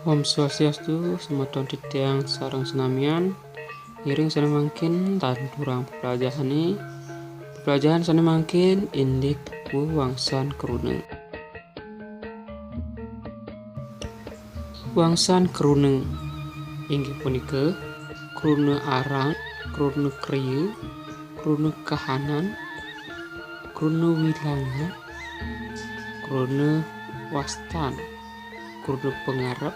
Om Swastiastu, semeton titiang sareng senamian, iring sanemangkin tanturang pelajahan sanemangkin indik wangsan keruneng. Wangsan keruneng inggih punika krune arang, krune krieu, krune kahanan, krune wilangan, krune wastan, krune pengarep,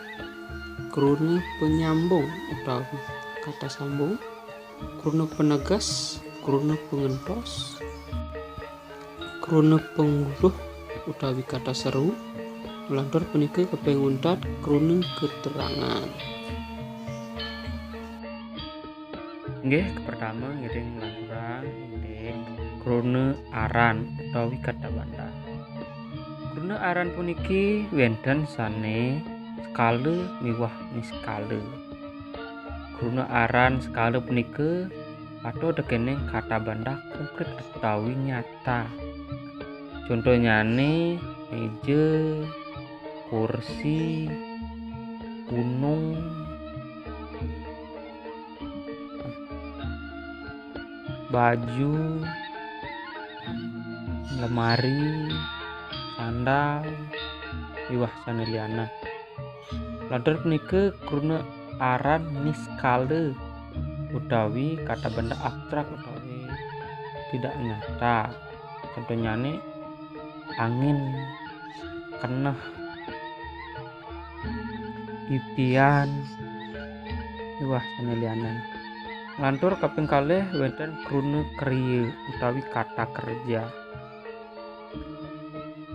krune penyambung utawi kata sambung, krune penegas, krune pengentos, krune penguluh utawi kata seru, lantur punika kepenguntat krune keterangan. Nggih, pertama ngiring lanturang indik krune aran utawi kata banda. Krune aran puniki wenten sane skala miwah niskala. Krune aran skala punika atau dekening kata banda konkret utawi nyata. Contohnya meja, kursi, gunung, baju, lemari, sandal, miwah saneliana. Lantur punika krune aran niskala utawi kata benda abstrak utawi tidak nyata. Contohnya angin, keneh, ipian, miwah saneliana. Lantur kaping kalih wonten krune krieu utawi kata kerja.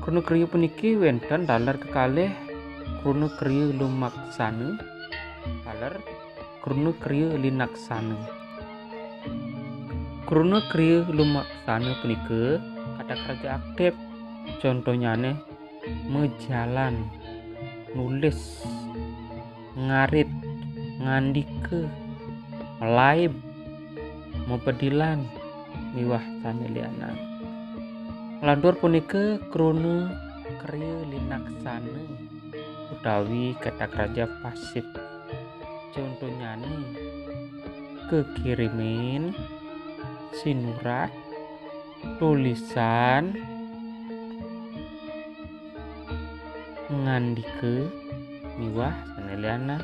Krune krieu puniki wonten daler kekalih krune krieu lumaksana, daler krune krieu linaksana. Krune krieu lumaksana punika kata kerja aktif. Contohnya mejalan, nulis, ngarit, ngandike, melaib, mepedilan, miwah saneliana. Lantur punika krune krieu linaksana utawi kata kerja pasif. Contohnya kekirimin, sinurat, tulisan, ngandike, miwah saneliana.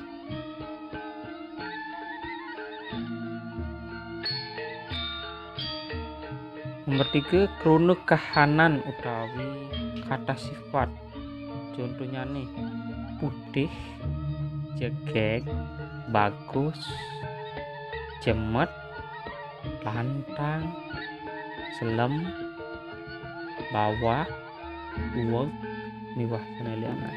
Nomor 3 krune kahanan utawi kata sifat. Contohnya putih, jegek, bagus, cemet, lantang, selem, bawah, uweg, miwah saneliana.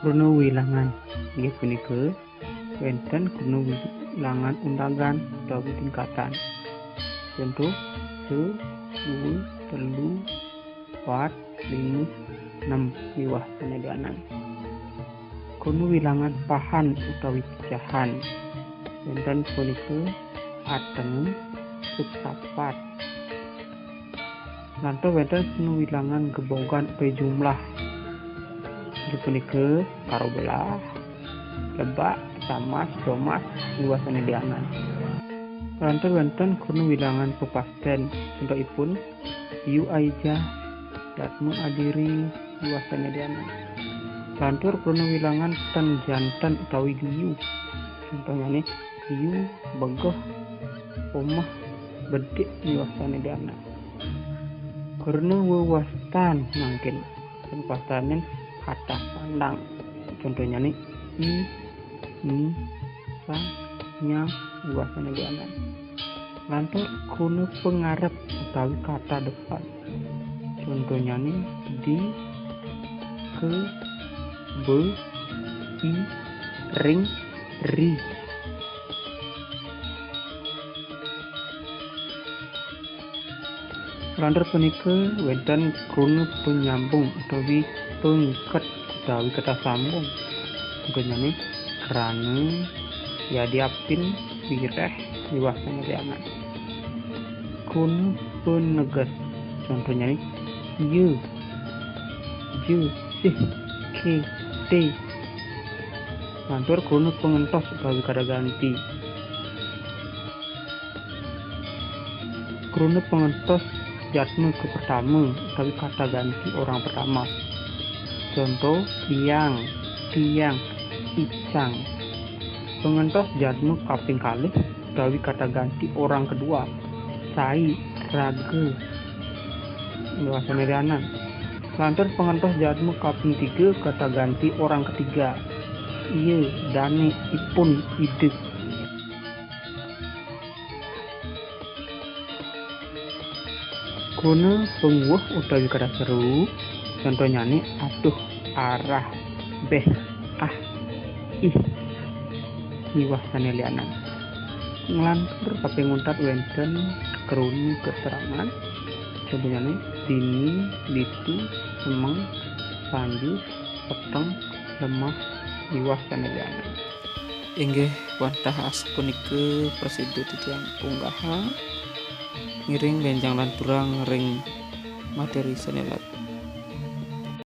Krune wilangan inggih punika wonten krune wilangan undangan utawi tingkatan. Contoh 1, 2, 3, 4, 5, 6 miwah saneliana. Krune wilangan pahan utawi pecahan wonten punika ateng, seprapat. Lantur wonten krune wilangan gebogan utawi jumlah. Inggih punika karo belah, lebak, samas, domas, miwah saneliana. Lantur wonten krune wilangan pepasten. Contohipun yu aija, yatmu adiri, miwah saneliana. Lantur krune wilangan ten janten utawi yuyu. Contohnya yu, begoh, omah, bedik, miwah saneliana. Krune wewastan mangkin pastanen kata pandang. Contohnya i, ni, sang, nya, miwah saneliana. Lantur krune pengarep utawi kata depan. Contohnya di, ke, be, i, ring, ri. Lantur punika wonten krune penyambung utawi pengket utawi kata sambung. contohnya nih kerana ya diapin bireh liwah sanelianan. Kruna penegas contohnya nih ye sih ke te. Lantur kruna pengentos utawi kata ganti. Kruna pengentos jadmu ke pertama utawi kata ganti orang pertama. Contoh tiang, icang. Pengentos jadmu kaping kalih utawi kata ganti orang kedua. Sai, raga. Bahasa Merianan. Lantur pengentos jadmu kaping 3 kata ganti orang ketiga. Iya, dane, ipun, ide. Kruna penguah utawi kata seru. Contohnya nih aduh, arah, beh, ih. Liwah sanelianan. Ngelantur kaping untat wenten kruna keterangan. Contohnya nih dini, ditu, semeng, sanju, peteng, lemah, liwah sanelianan. Inggih wantah asapunike prasido titiang unggaha ngiring benjang lan turang ring materi sanelat.